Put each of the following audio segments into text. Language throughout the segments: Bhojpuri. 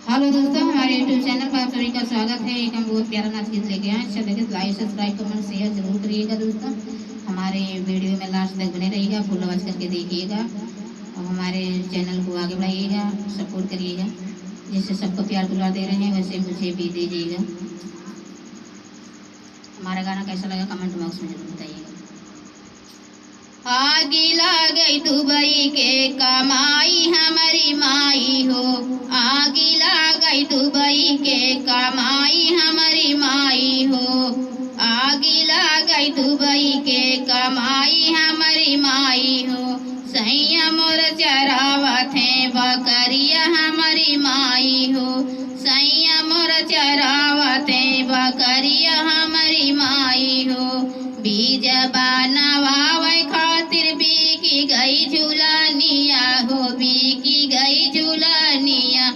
हेलो दोस्तों, हमारे यूट्यूब चैनल पर आप सभी का स्वागत है। एक हम बहुत प्यारा नाच गीत लेके आए। अच्छा लगे लाइक सब्सक्राइब कमेंट शेयर जरूर करिएगा दोस्तों। हमारे वीडियो में लास्ट तक बने रहिएगा, फुल आवाज करके देखिएगा और हमारे चैनल को आगे बढ़ाइएगा, सपोर्ट करिएगा। जैसे सबको प्यार दुलार दे रहे हैं वैसे मुझे भी दीजिएगा। हमारा गाना कैसा लगा कमेंट बॉक्स में जरूर बताइएगा। आगी गई दुबई के कमाई हमारी माई हो, आगी गई दुबई के कमाई हमारी माई हो, आगी गई दुबई के कमाई हमारी माई हो। सैया मोर चरावत है बकरिया हमारी माई हो, सैया मोर चरावत है बकरिया हमारी माई हो। बीज बनवावे खातिर बीकी गई झूलनिया हो, बीकी गई झूलनिया,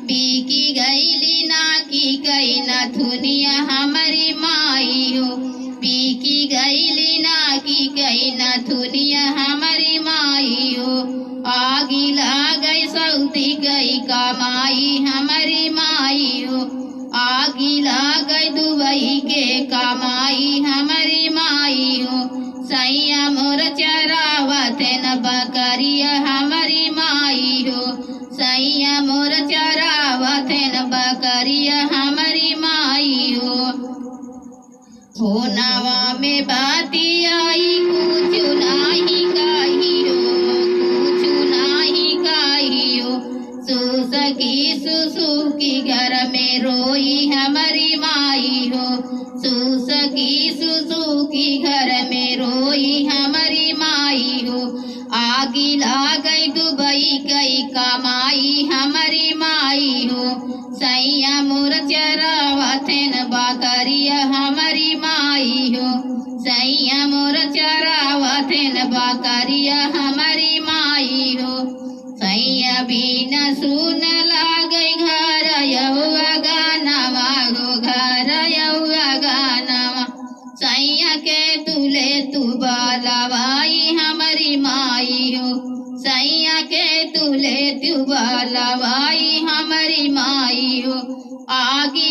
बीकी गई लीना की गई नथुनिया हमारी माई हो, बीकी गई लीना की गई नथुनिया हमारी माई हो। आगी गई सऊदी गई कमाई हमारी माई हो, आगी गई दुबई के कमाई हमारी माई हो। सैया मोर चरावत न बकरिया हमारी माई हो, सैया मोर चरावत न बकरिया हमारी माई हो। नवा में बाती आई कुछ नाही काही हो, कुछ नाही काही हो। सुसकी सुसुकी घर में रोई हमारी माई हो, सुसकी सुसुकी घर में रोई हमारी माई हो। आगी गई दुबई गई कमाई हमारी माई हो, सैया मोर चरावत न बकरिया हमारी माई हो, सैया मोर चरावत न बकरिया हमारी माई हो। सैया भी न सुन लागे घर यहुआ गानावा हो, घर यहुआ गानावा। सैया के तुले तू बालवाई हमारी माई हो, सैया के तुले तू बालवाई हमारी माई हो। आगी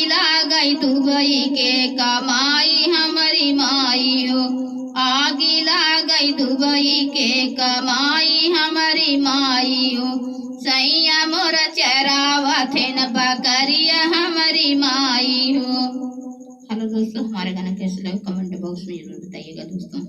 गई दुबई के कमाई हमारी माई हो, आगी गई दुबई के कमाई हमारी माई हो। सैया मोर चरावत न बकरिया हमारी माई हो। हेलो दोस्तों, हमारे गाना कैसे लगा कमेंट बॉक्स में जरूर बताइएगा दोस्तों।